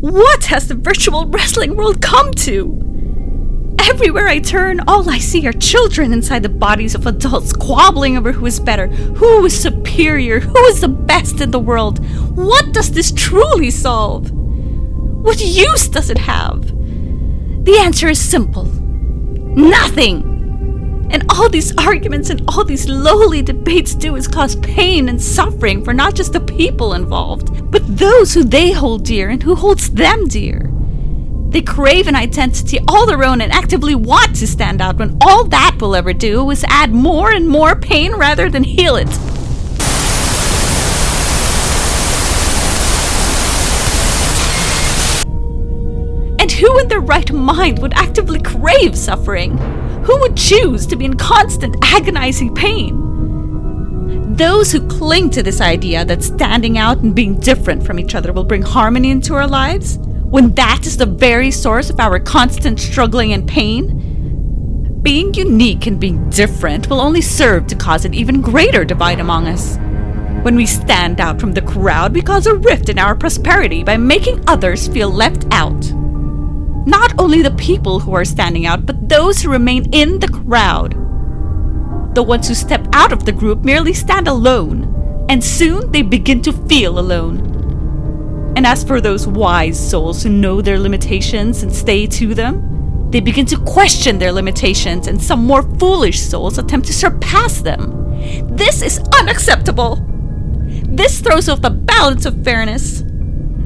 What has the virtual wrestling world come to? Everywhere I turn, all I see are children inside the bodies of adults squabbling over who is better, who is superior, who is the best in the world. What does this truly solve? What use does it have? The answer is simple. Nothing! And all these arguments and all these lowly debates do is cause pain and suffering for not just the people involved, but those who they hold dear and who holds them dear. They crave an identity all their own and actively want to stand out when all that will ever do is add more and more pain rather than heal it. And who in their right mind would actively crave suffering? Who would choose to be in constant agonizing pain? Those who cling to this idea that standing out and being different from each other will bring harmony into our lives, when that is the very source of our constant struggling and pain? Being unique and being different will only serve to cause an even greater divide among us. When we stand out from the crowd, we cause a rift in our prosperity by making others feel left out. Not only the people who are standing out, but those who remain in the crowd. The ones who step out of the group merely stand alone, and soon they begin to feel alone. And as for those wise souls who know their limitations and stay to them, they begin to question their limitations, and some more foolish souls attempt to surpass them. This is unacceptable! This throws off the balance of fairness.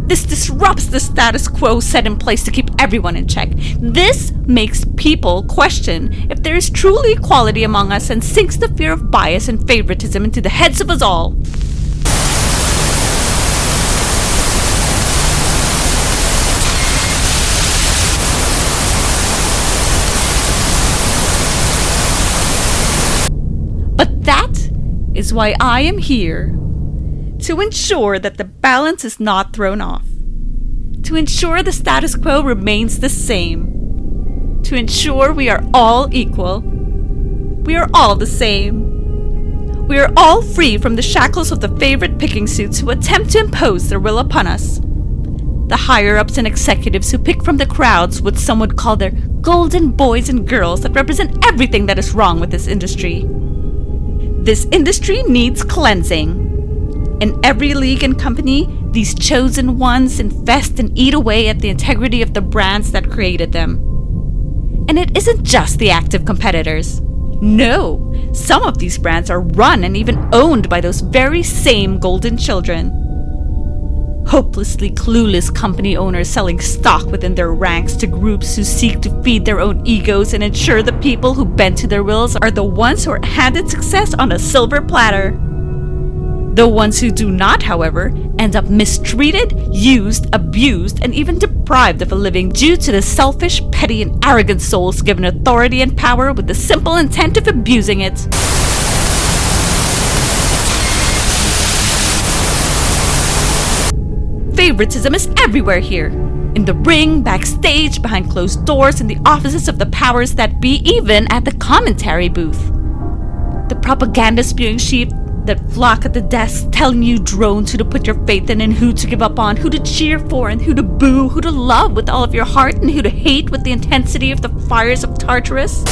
This disrupts the status quo set in place to keep everyone in check. This makes people question if there is truly equality among us and sinks the fear of bias and favoritism into the heads of us all. But that is why I am here. To ensure that the balance is not thrown off. To ensure the status quo remains the same. To ensure we are all equal. We are all the same. We are all free from the shackles of the favorite picking suits who attempt to impose their will upon us. The higher-ups and executives who pick from the crowds what some would call their golden boys and girls that represent everything that is wrong with this industry. This industry needs cleansing. In every league and company, these chosen ones infest and eat away at the integrity of the brands that created them. And it isn't just the active competitors. No, some of these brands are run and even owned by those very same golden children. Hopelessly clueless company owners selling stock within their ranks to groups who seek to feed their own egos and ensure the people who bend to their wills are the ones who are handed success on a silver platter. The ones who do not, however, end up mistreated, used, abused, and even deprived of a living due to the selfish, petty, and arrogant souls given authority and power with the simple intent of abusing it. Favoritism is everywhere here. In the ring, backstage, behind closed doors, in the offices of the powers that be, even at the commentary booth. The propaganda spewing sheep that flock at the desk telling you drones who to put your faith in and who to give up on, who to cheer for and who to boo, who to love with all of your heart and who to hate with the intensity of the fires of Tartarus.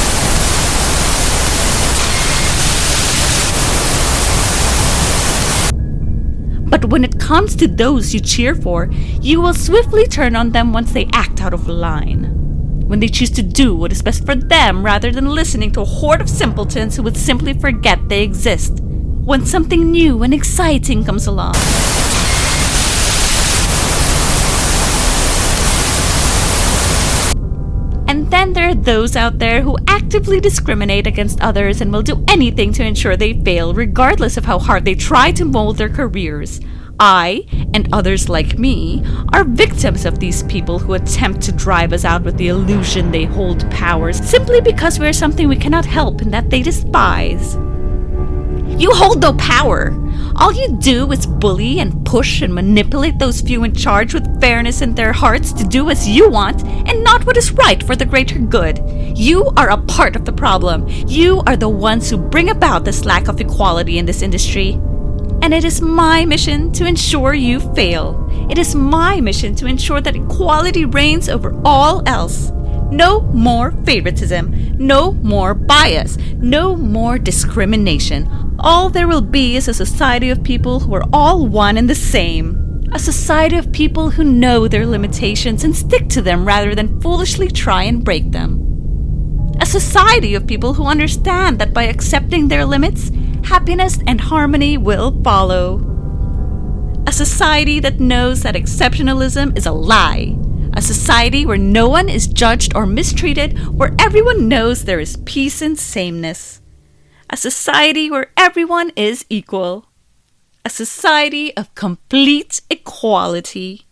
But when it comes to those you cheer for, you will swiftly turn on them once they act out of line. When they choose to do what is best for them rather than listening to a horde of simpletons who would simply forget they exist. When something new and exciting comes along. And then there are those out there who actively discriminate against others and will do anything to ensure they fail, regardless of how hard they try to mold their careers. I, and others like me, are victims of these people who attempt to drive us out with the illusion they hold powers simply because we are something we cannot help and that they despise. You hold no power. All you do is bully and push and manipulate those few in charge with fairness in their hearts to do as you want and not what is right for the greater good. You are a part of the problem. You are the ones who bring about this lack of equality in this industry. And it is my mission to ensure you fail. It is my mission to ensure that equality reigns over all else. No more favoritism, no more bias, no more discrimination. All there will be is a society of people who are all one and the same. A society of people who know their limitations and stick to them rather than foolishly try and break them. A society of people who understand that by accepting their limits, happiness and harmony will follow. A society that knows that exceptionalism is a lie. A society where no one is judged or mistreated, where everyone knows there is peace and sameness. A society where everyone is equal. A society of complete equality.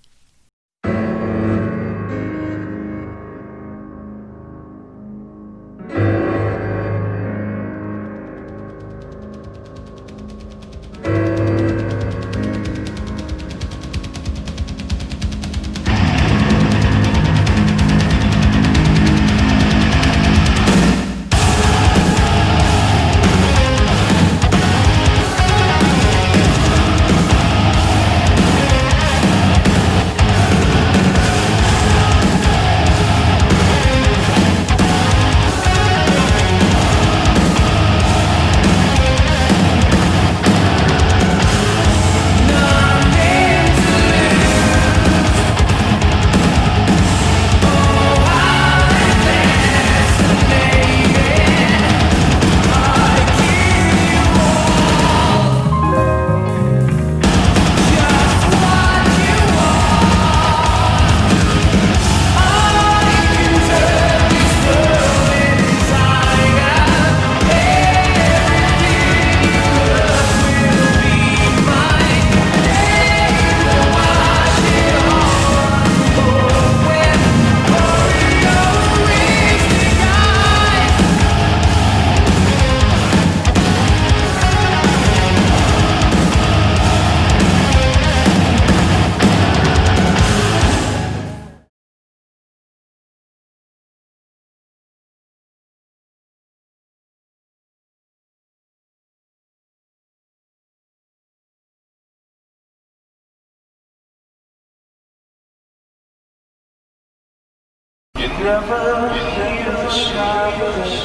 You never hear the shout of the